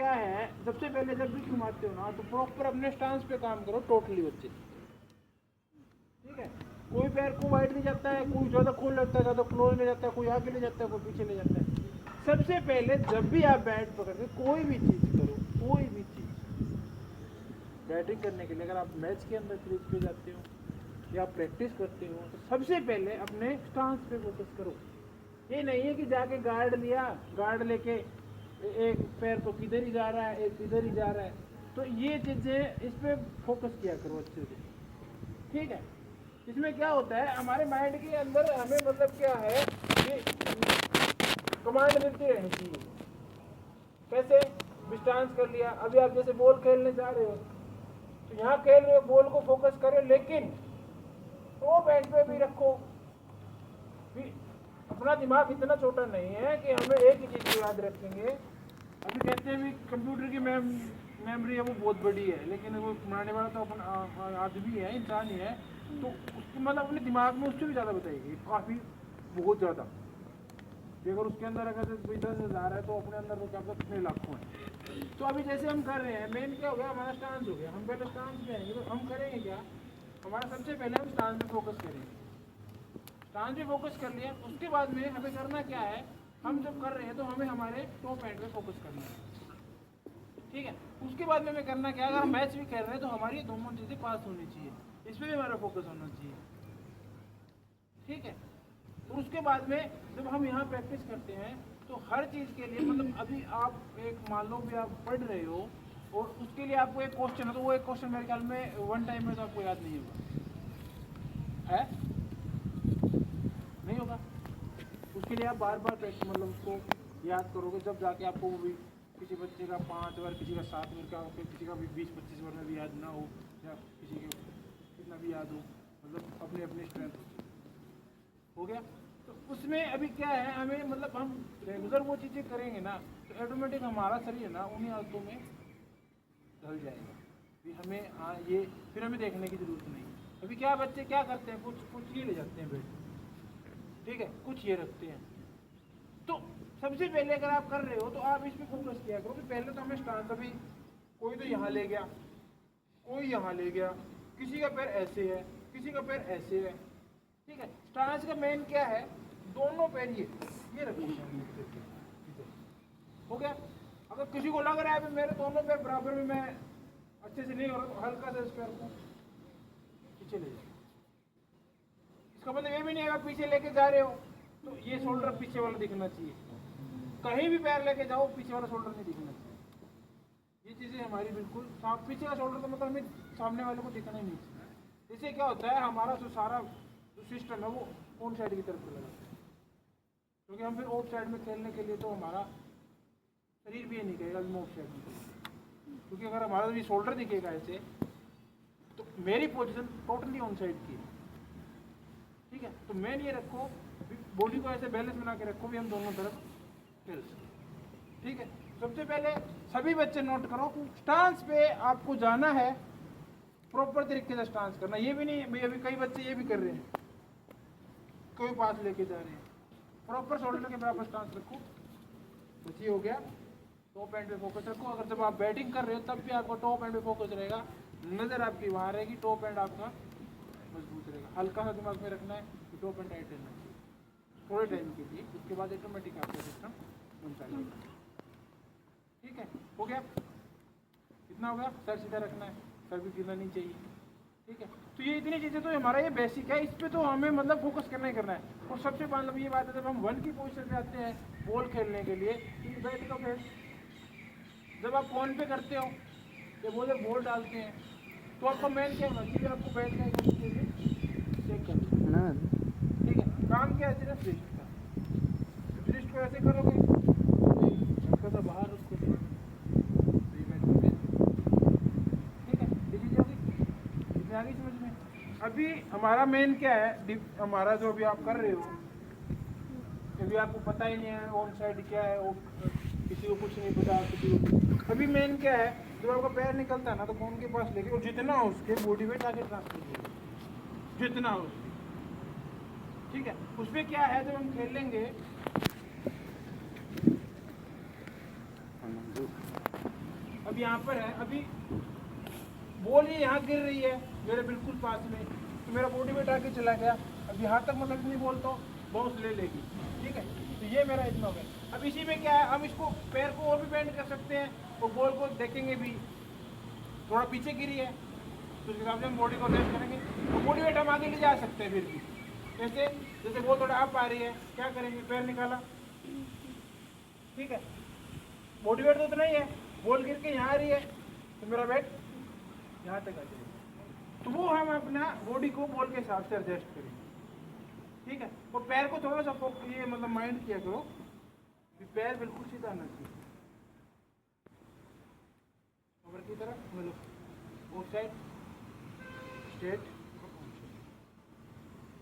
क्या है, सबसे पहले जब भी घुमाते हो ना तो प्रॉपर अपने स्टांस पे काम करो टोटली बच्चे, ठीक है। कोई पैर को वाइड ले जाता है, कोई ज़्यादा खोल लेता है, ज़्यादा क्लोज ले जाता है, कोई आगे ले जाता है, कोई पीछे ले जाता है। सबसे पहले जब भी आप बैट पकड़ के कोई भी चीज़ करो, कोई भी चीज़ बैटिंग करने के लिए, अगर आप मैच के अंदर क्रीज पे जाते हो या प्रैक्टिस करते हो, तो सबसे पहले अपने स्टांस पे फोकस करो। ये नहीं है कि जाके गार्ड लिया, गार्ड लेके एक पैर तो किधर ही जा रहा है, एक किधर ही जा रहा है। तो ये चीज़ें, इस पे फोकस किया करो अच्छे से, ठीक है। इसमें क्या होता है, हमारे माइंड के अंदर हमें मतलब क्या है कि कमांड मिलती रहनी चाहिए। कैसे? डिस्टेंस कर लिया, अभी आप जैसे बॉल खेलने जा रहे हो तो यहाँ खेल रहे हो, बॉल को फोकस करें, लेकिन तो बैट पे भी रखो। भी अपना दिमाग इतना छोटा नहीं है कि हमें एक ही चीज़ को याद रखेंगे। अभी कहते हैं भी कंप्यूटर की मेमोरी है वो बहुत बड़ी है, लेकिन वो बनाने वाला तो अपन आदमी है, इंसान ही है, तो उसकी मतलब अपने दिमाग में उससे भी ज़्यादा बताएगी, काफ़ी बहुत ज़्यादा। अगर उसके अंदर अगर 10,000 है तो अपने अंदर वो क्या पता कितने लाखों हैं। तो अभी जैसे हम कर रहे हैं, मेन क्या हो गया, हमारा स्टांस हो गया। हम पहले स्टांस पे आएंगे तो हम करेंगे क्या, हमारा सबसे पहले हम स्टांस पे फोकस करेंगे। स्टांस पे फोकस कर लिया, उसके बाद में हमें करना क्या है, हम जब कर रहे हैं तो हमें हमारे टॉप एंड पे फोकस करना है, ठीक है। उसके बाद में हमें करना क्या है, अगर हम मैच भी खेल रहे हैं तो हमारी दोनों चीज़ें पास होनी चाहिए, इस पर भी हमारा फोकस होना चाहिए, ठीक है। और उसके बाद में जब हम यहाँ प्रैक्टिस करते हैं तो हर चीज़ के लिए, मतलब अभी आप एक मान लो भी आप पढ़ रहे हो और उसके लिए आपको एक क्वेश्चन है, तो वो एक क्वेश्चन मेरे ख्याल में वन टाइम में तो आपको याद नहीं होगा, है नहीं होगा। उसके लिए आप बार बार प्रैक्टिस, मतलब उसको याद करोगे, जब जाके आपको वो भी किसी बच्चे का 5 बार, किसी का 7 बार का, किसी का भी 20-25 बार में भी याद ना हो, या किसी के कितना भी याद हो, मतलब अपनी अपनी स्ट्रेंथ हो गया। तो उसमें अभी क्या है, हमें मतलब हम रेगुलर वो चीज़ें करेंगे ना तो ऑटोमेटिक हमारा शरीर ना उन्हीं आदतों में ढल जाएगा। फिर हमें ये फिर हमें देखने की ज़रूरत नहीं। अभी क्या बच्चे क्या करते हैं, कुछ ये ले जाते हैं बेड, ठीक है, कुछ ये रखते हैं। तो सबसे पहले अगर आप कर रहे हो तो आप इस पर फोकस किया करो कि पहले तो हमें स्टांस, अभी कोई तो यहाँ ले गया, कोई यहाँ ले गया, किसी का पैर ऐसे है, किसी का पैर ऐसे है, ठीक है। स्टांस का मेन क्या है, दोनों पैर ये रखो, हो गया। अगर किसी को लग रहा है कि मेरे दोनों पैर बराबर में मैं अच्छे से नहीं हो रहा, तो हल्का सा इस पैर को पीछे ले जाओ। इसका मतलब ये भी नहीं है आप पीछे लेके जा रहे हो तो ये शोल्डर पीछे वाला दिखना चाहिए, कहीं भी पैर लेके जाओ पीछे वाला शोल्डर नहीं दिखना चाहिए। ये चीज़ें हमारी बिल्कुल पीछे का शोल्डर, तो मतलब हमें सामने वाले को दिखना ही नहीं चाहिए। इससे क्या होता है, हमारा जो सारा जो सिस्टम है वो ऑन साइड की तरफ चला जाता है, क्योंकि हम फिर ऑफ साइड में खेलने के लिए तो हमारा शरीर भी ये नहीं कहेगा मैं ऑफ साइड में खेलूँ, क्योंकि अगर हमारा भी शोल्डर दिखेगा ऐसे तो मेरी पोजीशन टोटली ऑन साइड की है, ठीक है। तो मेन ये रखो, बॉडी को ऐसे बैलेंस बना के रखो भी हम दोनों तरफ खेल सकें, ठीक है। सबसे पहले सभी बच्चे नोट करो, स्टांस पे आपको जाना है, प्रॉपर तरीके से स्टांस करना। ये भी नहीं, अभी कई बच्चे ये भी कर रहे हैं, कोई पास लेके जा रहे हैं, प्रॉपर शोल्डर के बराबर स्टांस रखो, बस ये हो गया। टॉप एंड पे फोकस रखो, अगर जब आप बैटिंग कर रहे हो तब भी आपका टॉप एंड पे फोकस रहेगा, नज़र आपकी वहाँ रहेगी, टॉप एंड आपका मजबूत रहेगा। हल्का सा दिमाग में रखना है कि टॉप एंड टाइट रहना चाहिए थोड़े टाइम के लिए, उसके बाद ऑटोमेटिक आपका सिस्टम बनता रहेगा, ठीक है। हो गया, इतना हो गया। सर सीधा रखना है, सर भी गिरना नहीं चाहिए, ठीक है। तो ये इतनी चीज़ें तो हमारा ये बेसिक है, इस पे तो हमें मतलब फोकस करना ही करना है। और सबसे मतलब ये बात है, जब हम 1 की पोजीशन पे आते हैं बॉल खेलने के लिए, तो बैट का फेस जब आप फोन पे करते हो या बॉल डालते हैं तो आपका मेन क्या होना चाहिए, आपको बैट का चेक करना है, ठीक है। काम क्या है, सिर्फ रिस्ट का, रिस्ट को ऐसे करोगे हल्का सा बाहर उसको, ठीक है। ये चीज़ होगी, इतनी आगे समझ में। अभी हमारा मेन क्या है, हमारा जो अभी आप कर रहे हो, अभी आपको पता ही नहीं है ऑन साइड क्या है, और किसी को कुछ नहीं पता, किसी को अभी मेन क्या है, जब आपका पैर निकलता है ना तो फोन के पास लेके और जितना हो उसके बॉडी वेट आगे ट्रांसफर कीजिए, जितना हो उसके, ठीक है। उसमें क्या है, जब हम खेलेंगे अब यहाँ पर है, अभी बॉल ये यहाँ गिर रही है मेरे बिल्कुल पास में, तो मेरा बॉडी वेट आके चला गया। अब यहाँ तक मतलब इतनी बॉल तो बाउंस ले लेगी, ठीक है। तो ये मेरा इतना हो गया। अब इसी में क्या है, हम इसको पैर को और भी बेंड कर सकते हैं और बॉल को देखेंगे भी थोड़ा पीछे गिरी है तो उस हिसाब से हम बॉडी को रेस्ट करेंगे, तो बॉडी वेट हम आगे ले जा सकते हैं। फिर भी जैसे जैसे बॉल थोड़ा अप आ रही है, क्या करेंगे, पैर निकाला, ठीक है, बॉडी वेट तो उतना ही है, बॉल गिर के यहाँ आ रही है तो मेरा वेट यहाँ तक आ जाएगा। तो वो हम अपना बॉडी को बॉल के हिसाब से एडजस्ट करेंगे, ठीक है। और पैर को थोड़ा सा ये मतलब माइंड किया करो कि पैर बिल्कुल सीधा आना चाहिए, ऊपर की तरफ, मतलब ऑफ साइड, स्ट्रेट,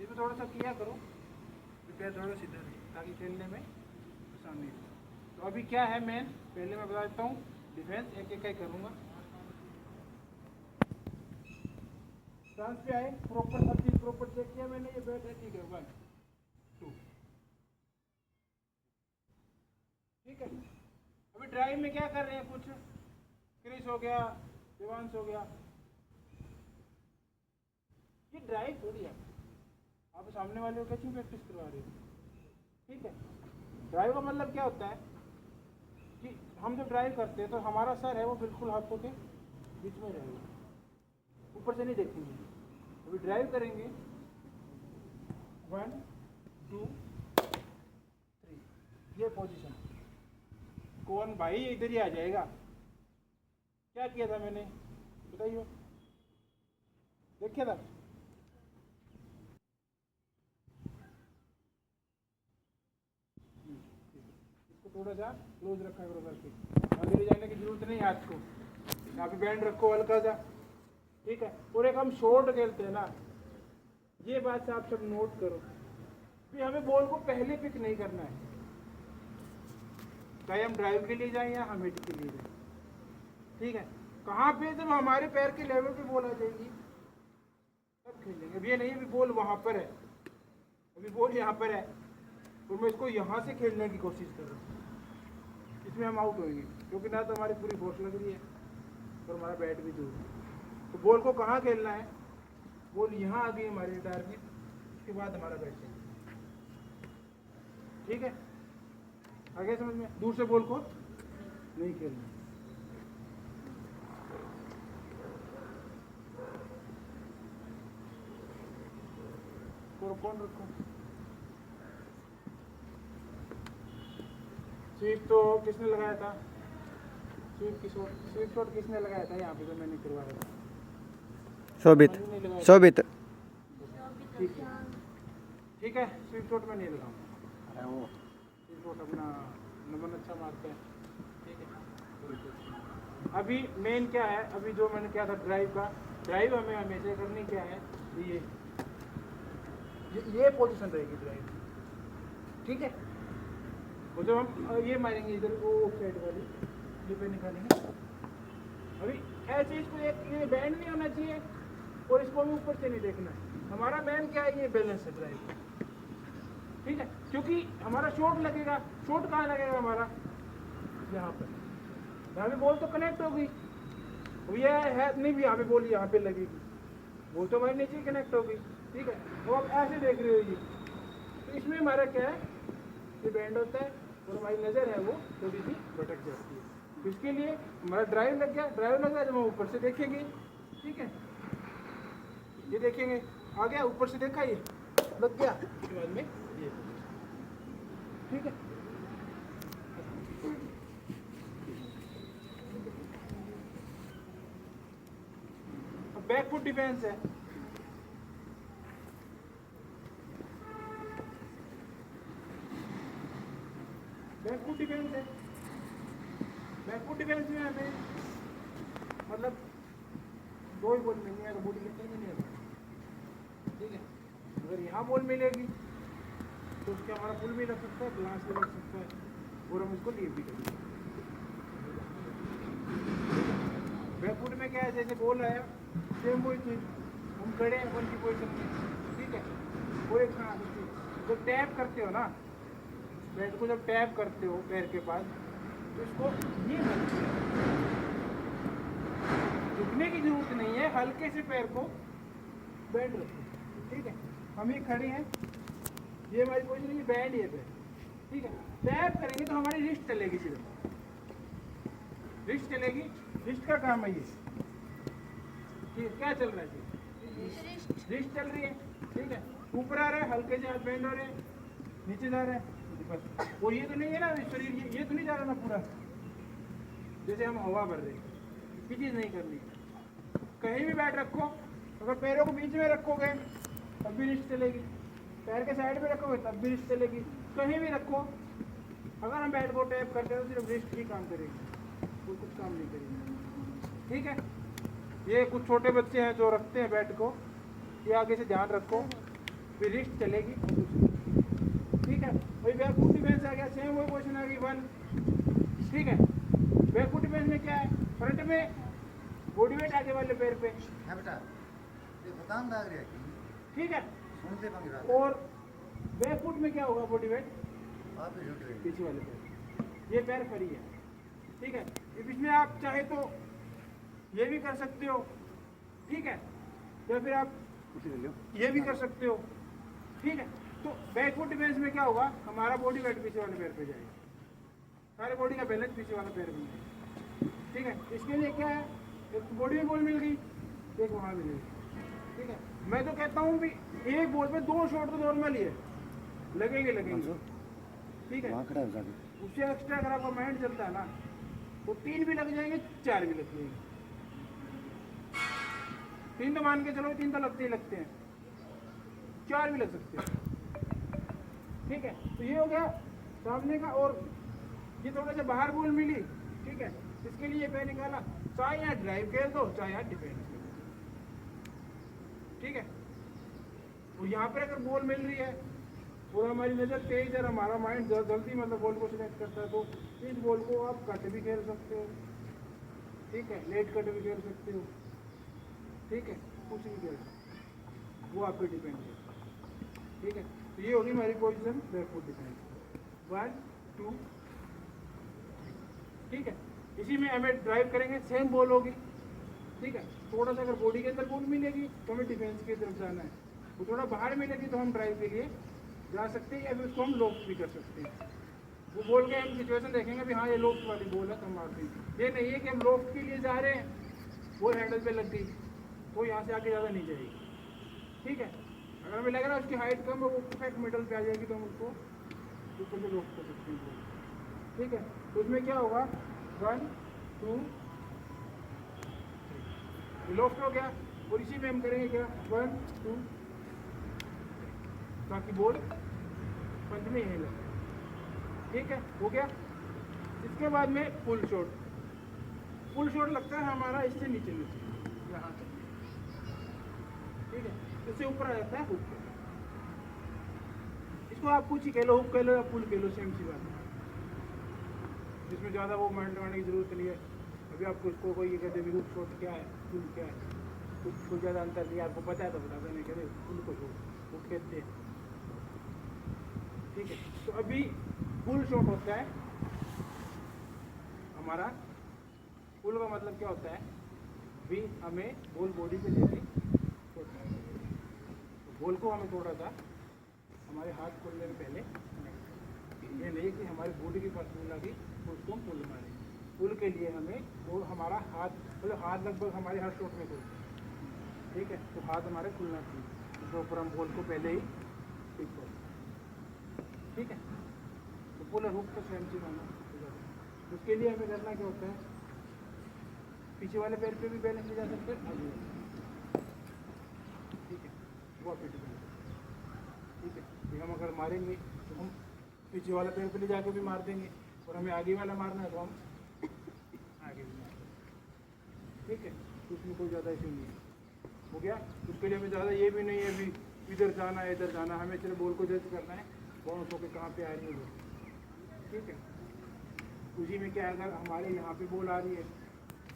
इसमें थोड़ा सा किया करो कि पैर थोड़ा सीधा रहे ताकि खेलने में आसानी हो। तो अभी क्या है मेन, पहले मैं बता देता हूँ डिफेंस, एक एक करूँगा। स्टांस पे आए, प्रॉपर हर चीज प्रॉपर चेक किया मैंने, ये बैट है, ठीक है, 1 2, ठीक है। अभी ड्राइव में क्या कर रहे हैं, कुछ क्रिस हो गया, दिवांश हो गया, ये ड्राइव थोड़ी है, आप सामने वाले को कैचिंग प्रैक्टिस करवा रहे हो, ठीक है। ड्राइव का मतलब क्या होता है कि हम जब ड्राइव करते हैं तो हमारा सर है वो बिल्कुल हाथों के बीच में रहेगा, ऊपर से नहीं देखेंगे। अभी ड्राइव करेंगे, 1 2 3, ये पोजीशन, कौन भाई इधर ही आ जाएगा। क्या किया था मैंने बताइए, देखिए था, इसको थोड़ा सा क्लोज रखा करो करके, आगे ले जाने की जरूरत नहीं, हाथ को यहाँ पे बैंड रखो हल्का सा, ठीक है। और एक हम शॉर्ट खेलते हैं ना, ये बात आप सब नोट करो कि हमें बॉल को पहले पिक नहीं करना है, चाहे हम ड्राइव के लिए जाएं या हम हिट के लिए जाएं, ठीक है। कहाँ पे जब हमारे पैर के लेवल पे बॉल आ जाएगी तब खेलेंगे। अब ये नहीं अभी बॉल वहाँ पर है, अभी बॉल यहाँ पर है और मैं इसको यहाँ से खेलने की कोशिश कर रहा हूँ, इसमें हम आउट होंगे क्योंकि ना तो हमारी पूरी फोर्स लग रही है और हमारा बैट भी दूर है। तो बॉल को कहाँ खेलना है, बॉल यहाँ आ गई हमारी टारगेट, उसके बाद हमारा बैट है, ठीक है। आगे समझ में, दूर से बॉल को नहीं खेलना। और कौन रखो, स्वीप तो किसने लगाया था, स्वीप शॉट किसने लगाया था यहाँ पे, तो मैंने करवाया था, शोभित, ठीक है। स्वीप शॉट में नहीं लगाऊंगा, वो स्वीप शॉट अपना नंबर अच्छा मारते हैं, ठीक है। अभी मेन क्या है, अभी जो मैंने किया था ड्राइव का, ड्राइव हमें हमेशा करनी क्या है, ये पोजीशन रहेगी ड्राइव, ठीक है। वो जब हम ये मारेंगे इधर वो साइड वाली, ये पे निकालेंगे। अभी ऐसे इसको एक ये बैंड नहीं होना चाहिए और इसको हमें ऊपर से नहीं देखना है, हमारा बैंड क्या है, ये बैलेंस है ड्राइव, ठीक है। क्योंकि हमारा शॉट लगेगा, शॉट कहाँ लगेगा हमारा, यहाँ पर, यहाँ पे बॉल तो कनेक्ट होगी, ये है नहीं भी यहाँ पे बॉल यहाँ पे लगेगी, बॉल तो हमारे नीचे कनेक्ट होगी, ठीक है। तो आप ऐसे देख रहे हो ये, तो इसमें हमारा क्या है, ये बैंड होता है और हमारी नज़र है वो थोड़ी सी भटक जाती है। तो इसके लिए हमारा ड्राइव लग गया, ड्राइव लग गया जब हम ऊपर से देखेंगे, ठीक है, ये देखेंगे आ गया, ऊपर से देखा ये लग गया, उसके बाद में ये, ठीक है। अब बैक फुट डिफेंस है, बैकफुट डिफेंस है, बैकफुट डिफेंस में हमें मतलब दो ही बॉल मिलनी है, तो बॉडी लिफ्टिंग भी नहीं है, ठीक है। अगर यहाँ बॉल मिलेगी तो उसके हमारा पुल भी लग सकता है, ग्लास भी लग सकता है और हम इसको लीव भी करेंगे। बैकफुट में क्या है, जैसे बॉल आया सेम वही चीज़, हम खड़े हैं 1 की पोजिशन में, ठीक है। वो एक जब टैप करते हो ना बैट को, जब टैप करते हो पैर के पास, तो इसको ये की जरूरत नहीं है, हल्के से पैर को बैंड रखो, ठीक है। हम ये खड़े हैं, ये हमारी पोजीशन है, बैंड ये पैर, ठीक है। टैप करेंगे तो हमारी रिस्ट चलेगी, सिर्फ रिस्ट चलेगी, रिस्ट का काम है ये, ठीक है। क्या चल रहा है जी? रिस्ट चल रही है, ठीक है। ऊपर आ रहा है, हल्के से हाथ बैंड हो रहे हैं, नीचे जा रहा है बस। वो ये तो नहीं है ना शरीर, ये तो नहीं जा रहा ना पूरा, जैसे हम हवा भर रहे हैं, ये चीज़ नहीं करनी। कहीं भी बैठ रखो, अगर पैरों को बीच में रखोगे तब भी रिस्ट चलेगी, पैर के साइड में रखोगे तब भी रिस्ट चलेगी, कहीं भी रखो। अगर हम बैट को टैप करते हैं तो सिर्फ रिस्ट ही काम करेगी, वो कुछ काम नहीं करेगी, ठीक है। ये कुछ छोटे बच्चे हैं जो रखते हैं बैट को, ये आगे से ध्यान रखो, फिर रिस्ट चलेगी, ठीक है। वही बैकफुट डिफेंस आ गया, सेम वही पोजीशन आ गई 1, ठीक है। बैकफुट डिफेंस में क्या है, फ्रंट में बॉडी वेट आगे वाले पैर पे है बेटा, ये बताऊं लग रहा है, ठीक है। सुनते पंगे और बैकफुट में क्या होगा, बॉडी वेट आप ही झूठ रहे पीछे वाले पैर, ये पैर फ्री है, ठीक है। इसमें आप चाहे तो ये भी कर सकते हो, ठीक है, या फिर आप ये भी कर सकते हो, ठीक है। तो बैकफुट डिफेंस में क्या होगा, हमारा बॉडी वेट पीछे वाले पैर पे जाएगा, सारे बॉडी का बैलेंस पीछे वाला पैर में है, ठीक है। इसके लिए क्या है, एक बॉडी में बॉल मिल गई, एक वहाँ मिल गई, ठीक है। मैं तो कहता हूँ भी एक बॉल पे 2 शॉट तो नॉर्मल ही है, लगेंगे, ठीक है। उससे एक्स्ट्रा अगर आपका माइंड चलता है ना तो 3 भी लग जाएंगे, 4 भी लग जाएंगे, 3 तो मान के चलो, 3 तो लगते हैं, 4 भी लग सकते हैं, ठीक है। तो ये हो गया सामने का। और ये थोड़ा सा बाहर बॉल मिली, ठीक है, इसके लिए पैर निकाला, चाहे यहाँ ड्राइव खेल दो, चाहे यहाँ डिफेंस खेल दो, ठीक है। और यहाँ पर अगर बॉल मिल रही है और हमारी नज़र तेज है, हमारा माइंड जल्दी मतलब बॉल को सिलेक्ट करता है, तो इस बॉल को आप कट भी खेल सकते हो, ठीक है, लेट कट भी खेल सकते हो, ठीक है, कुछ भी खेल सकते हो, वो आप पे डिपेंड है, ठीक है। तो ये होगी हमारी पोजीशन बैकफुट डिफेंस, 1 2, ठीक है। इसी में हमें ड्राइव करेंगे, सेम बॉल होगी, ठीक है। थोड़ा सा अगर बॉडी के अंदर बॉल मिलेगी तो हमें डिफेंस की तरफ जाना है, वो थोड़ा बाहर मिलेगी तो हम ड्राइव के लिए जा सकते हैं, या फिर उसको हम लॉफ्ट भी कर सकते हैं। वो बॉल के हम सिचुएशन देखेंगे भी हाँ ये लॉफ्ट वाली बॉल है तो हम मारते हैं। ये नहीं है कि हम लॉफ्ट के लिए जा रहे हैं, बॉल हैंडल पे लग गई तो यहाँ से आगे ज़्यादा नहीं जाएगी, ठीक है। अगर हमें लग रहा है उसकी हाइट कम है, वो परफेक्ट मिडल पे आ जाएगी तो हम उसको ऊपर से लॉफ्ट कर सकते हैं, ठीक है। तो उसमें क्या होगा, 1 2 लॉफ्ट हो गया, और इसी में हम करेंगे क्या, 1 2, ताकि बॉल पंच में यहीं लगे, ठीक है, हो गया। इसके बाद में फुल शॉट लगता है हमारा इससे नीचे यहाँ से, ठीक है, इससे ऊपर आ जाता है हुक, इसको आप कुछ ही कह लो, हुक कह लो या पुल कह लो, सेम सी बात है, इसमें ज़्यादा वो माइंड लगाने की जरूरत नहीं है। अभी आपको इसको कोई ये कहते हैं हुक शॉट क्या है, पुल क्या है, कुछ ज़्यादा अंतर नहीं, आपको पता है तो बता दें, नहीं कहते पुल को हुक कहते हैं, ठीक है। तो अभी फुल शॉट होता है हमारा, फुल का मतलब क्या होता है, भी हमें बॉल बॉडी पे लेके छोड़ना है, तो बॉल को हमें थोड़ा सा हमारे हाथ खोलने में पहले, ये नहीं कि हमारी बॉडी के पास बॉल आ गई तो उसको हम पुल मारें। पुल के लिए हमें वो हमारा हाथ, मतलब हाथ लगभग हमारे हर शॉट में खुलते हैं, ठीक है। तो हाथ हमारे खुलना चाहिए, उसके ऊपर हम बॉल को पहले ही ठीक करें, ठीक है। तो पुल और हुक तो सेम चीज होना, उसके लिए हमें करना क्या होता है, पीछे वाले पैर पे भी बैलेंस ले जा सकते हैं, आगे, ठीक है, वो फिट बैलेंस, ठीक है। फिर हम अगर मारेंगे तो हम पीछे वाला पैर पे ले जाके भी मार देंगे, और हमें आगे वाला मारना है तो हम आगे भी मार देंगे, ठीक है। तो उसमें कोई ज़्यादा इशू नहीं है, हो गया। उसके लिए हमें ज़्यादा ये भी नहीं है भी इधर जाना है इधर जाना, हमें सिर्फ बॉल को जज करना है बाउंस होकर कहाँ पे आ रही है वो, ठीक है। उसी में क्या है, अगर हमारे यहाँ पे बॉल आ रही है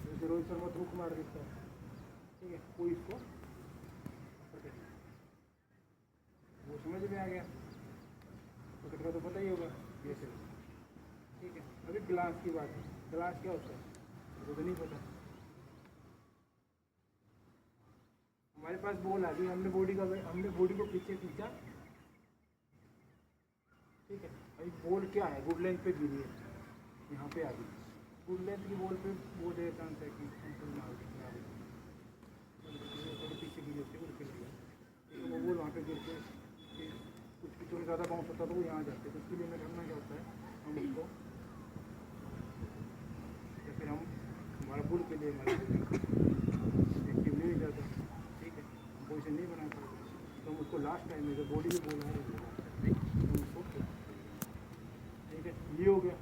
जैसे रोहित शर्मा हुक मार देता है, ठीक है, कोई इसको पकड़, वो समझ में आ गया, पकड़ का तो पता ही होगा जैसे, ठीक है। अभी ग्लास की बात है, ग्लास क्या होता है वो तो नहीं पता, हमारे पास बॉल आ गई, हमने बॉडी को पीछे खींचा, ठीक है। अभी बॉल क्या है, गुड लेंथ पे गिरी है, यहाँ पे आ गई। गुड लेंथ की बॉल पे वो दे चांस है कि थोड़ी पीछे गिरी होती है, उड़ के लगी, तो वो बॉल वहाँ पे गिर के कुछ पिछों में ज़्यादा बाउंस होता है तो वो यहाँ जाते हैं। तो उसके लिए मैं करना क्या होता है, हम उसको या फिर हम हमारा बुल के लिए हमारे एक्टिव नहीं हो जाता, ठीक है, हम पोजिशन नहीं बना पाते, तो हम उसको लास्ट टाइम में जब बॉडी में बोल रहे हैं हम उसको, ठीक है। ये हो गया।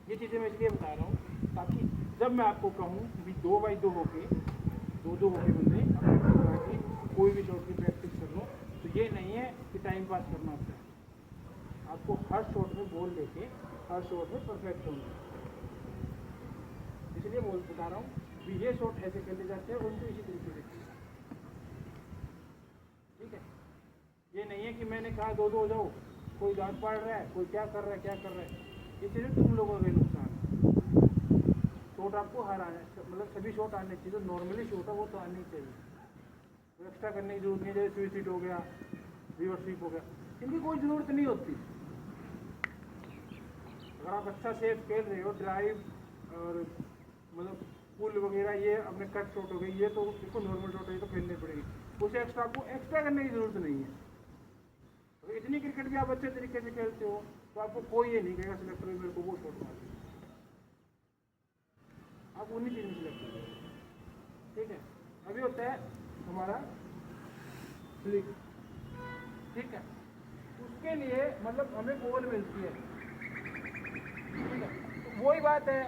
ये चीज़ें मैं इसलिए बता रहा हूँ ताकि जब मैं आपको कहूँ भी 2x2 होके बंदे अपने के कोई भी शॉट की प्रैक्टिस कर लो, तो ये नहीं है कि टाइम पास करना होता है, आपको हर शॉट में बॉल लेके हर शॉट में परफेक्ट होना है। इसलिए बोल बता रहा हूँ कि ये शॉट ऐसे खेले जाते हैं, उनको इसी तरीके से खेलना, ठीक है। ये नहीं है कि मैंने कहा 2-2 हो जाओ, कोई दांत पाड़ रहा है, कोई क्या कर रहा है, ये चीज़ें तुम लोगों का नुकसान है। शॉट आपको हर आने, मतलब सभी शॉट आने चाहिए, जो नॉर्मली शॉट है वो तो आनी चाहिए, तो एक्स्ट्रा करने की जरूरत नहीं है। जैसे स्विच हिट हो गया, रिवर्स स्वीप हो गया, इनकी कोई ज़रूरत नहीं होती। अगर आप अच्छा सेफ खेल रहे हो, ड्राइव और मतलब पुल वगैरह, ये अपने कट शॉट हो गई, ये तो इसको नॉर्मल शॉट है, तो खेलनी पड़ेगी, उसे आपको एक्स्ट्रा करने की ज़रूरत नहीं है। तो इतनी क्रिकेट भी आप अच्छे तरीके से खेलते हो तो आपको कोई ये नहीं कहेगा सिलेक्टर मेरे को वो शॉट मार, आप उन्हीं चीज़ में सिलेक्ट करोगे, ठीक है। अभी होता है हमारा फ्लिक, ठीक है, उसके लिए मतलब हमें बॉल मिलती है, ठीक है। तो वही बात है,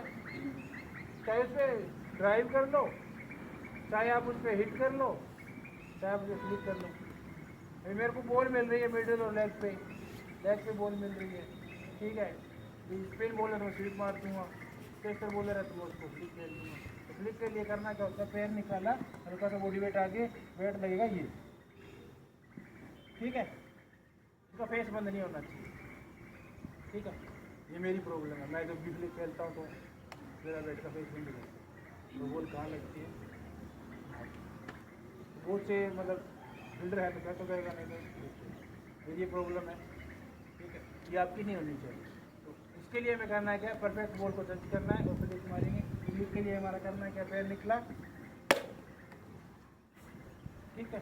चाहे उस पर ड्राइव कर लो, चाहे आप उस पर हिट कर लो, चाहे आप उसे फ्लिक कर लो। अभी मेरे को बॉल मिल रही है मिडिल और लेग पे बॉल मिल रही है, ठीक है। स्पिन बॉलर मैं स्वीप मार दूँगा, टेस्टर बॉलर है तो मैं उसको फ्लिक कर दूँगा। तो फ्लिक के लिए करना क्या होता है, पैर निकाला, हल्का सा बॉडी वेट आगे, वेट लगेगा ये, ठीक है। इसका फेस बंद नहीं होना चाहिए, ठीक है। ये मेरी प्रॉब्लम है, मैं जब भी फ्लिक खेलता हूँ तो मेरा वेट का फेस बंद होता है, तो बॉल कहाँ लगती है, बहुत से मतलब फील्डर है तो क्या तो कहेगा नहीं, तो ये प्रॉब्लम है, ठीक है। ये आपकी नहीं होनी चाहिए। तो इसके लिए हमें करना है क्या, परफेक्ट बॉल को जज करना है और फिर मारेंगे। फ्लिक के लिए हमारा करना है क्या, पैर निकला, ठीक है।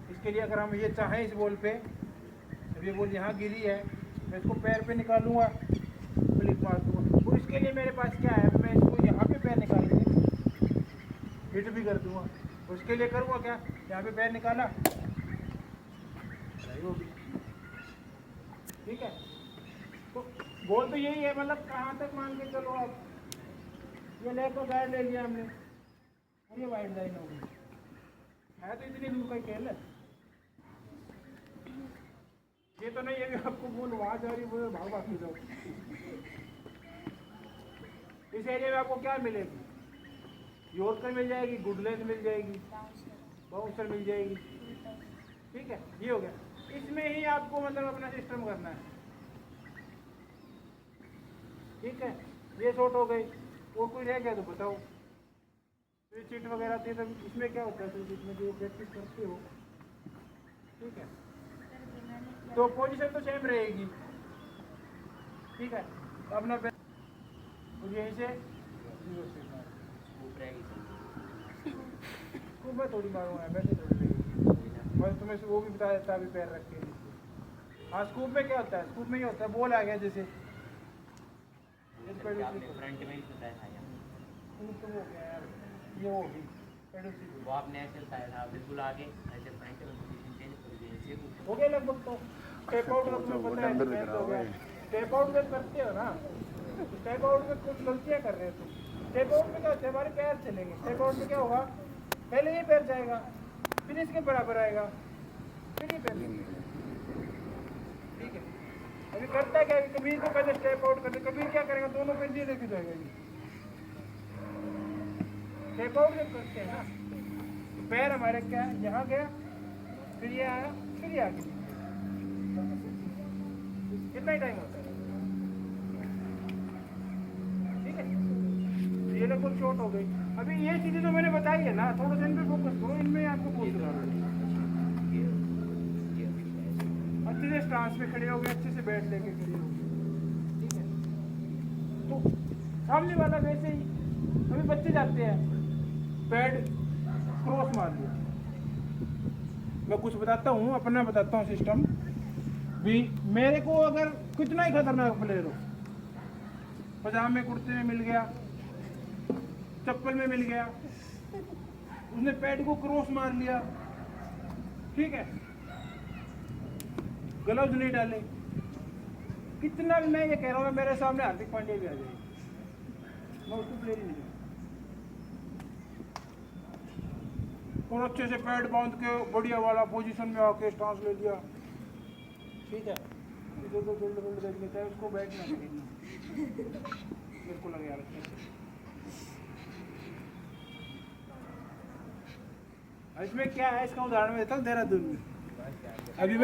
इसके लिए अगर हम ये चाहें इस बॉल पे, अब ये बॉल यहाँ गिरी है, मैं इसको पैर पे निकालूंगा, फ्लिक मार दूँगा। और इसके लिए मेरे पास क्या है, मैं इसको यहाँ पे पैर निकाल के हिट भी कर दूँगा। उसके लिए करूँगा क्या, यहाँ पे पैर निकाला, ठीक है। तो बॉल तो यही है, मतलब कहाँ तक मान के चलो आप, ये लेग को गाइड ले लिया हमने और ये वाइड लाइन हो गई है, तो इतनी दूर का खेल है। ये तो नहीं है कि आपको बॉल वहाँ जा रही है, वो भाग के जाओ। इस एरिया में आपको क्या मिलेगी, यॉर्कर मिल जाएगी, गुड लेंथ मिल जाएगी, बाउंसर मिल जाएगी, ठीक है। ये हो गया, इसमें ही आपको मतलब अपना सिस्टम करना है, ठीक है। ये शॉट हो गई, और कोई रह गया तो बताओ। स्विच हिट वगैरह थी, तो इसमें क्या होता है, स्विच हिट में जो प्रैक्टिस करते हो, ठीक है, तो पोजीशन तो सेम रहेगी, ठीक है। तो अपना यहीं से मैं थोड़ी मारूंगा, वैसे थोड़ी रहेगी, मैं तुम्हें वो भी बता देता अभी पैर रख के। हाँ, स्कूप में क्या होता है, स्कूप में ये होता है, बॉल आ गया जैसे फ्रंट में ही बताया था यार, तो वो गया यार, ये हो गई वो आपने ऐसे बताया था, बिल्कुल आगे ऐसे फ्रंट में पोजीशन चेंज कर दिए, हो गया लगभग। तो स्टेप आउट का तुम्हें पता है, स्टेप आउट जब करते हो ना, स्टेप आउट में कुछ गलतियाँ कर रहे हो तुम। स्टेप आउट में क्या होता है, हमारे पैर चलेंगे, स्टेप आउट में क्या होगा, पहले ये पैर जाएगा, फिर इसके बराबर आएगा, फिर ये पैर, ठीक है। अभी करता क्या है, कबीर को पहले स्टेप आउट करते, कबीर क्या करेगा, दोनों पैर ये लेके जाएगा। ये स्टेप आउट जब करते हैं ना, तो पैर हमारे क्या यहाँ गया, फिर ये आया, फिर ये आ गया, कितना ही टाइम होता है, ठीक है। ये बिल्कुल शॉर्ट हो गई। अभी ये चीजें तो मैंने बताई है ना, थोड़ा सा इन पे फोकस करो, इनमें आपको बहुत सुधार होगा। अच्छे से स्टांस पे खड़े हो गए, अच्छे से बैठ लेके खड़े हो गए, ठीक है। तो सामने वाला वैसे ही, अभी बच्चे जाते हैं, पैड क्रॉस मार लिया। मैं कुछ बताता हूँ, अपना बताता हूँ सिस्टम भी। मेरे को अगर कितना ही खतरनाक प्लेयर हो, पजामे कुर्ते में मिल गया, चप्पल में मिल गया, उसने पैड को क्रॉस मार लिया, ठीक है, ग्लव्स नहीं डाले, कितना भी, मैं ये कह रहा हूँ, मेरे सामने हार्दिक पांड्या भी आ जाएगी, मैं उसको प्लेयर ही नहीं दूंगा। और अच्छे से पैड बांध के बढ़िया वाला पोजीशन में आके स्टांस ले लिया, ठीक है, इधर उधर जल्द जल्द देख लेता है, उसको बैठना खरीदना मेरे को लगे यार अच्छे से। इसमें क्या है, इसका उदाहरण मैं देता हूँ देहरादून में। अभी मैं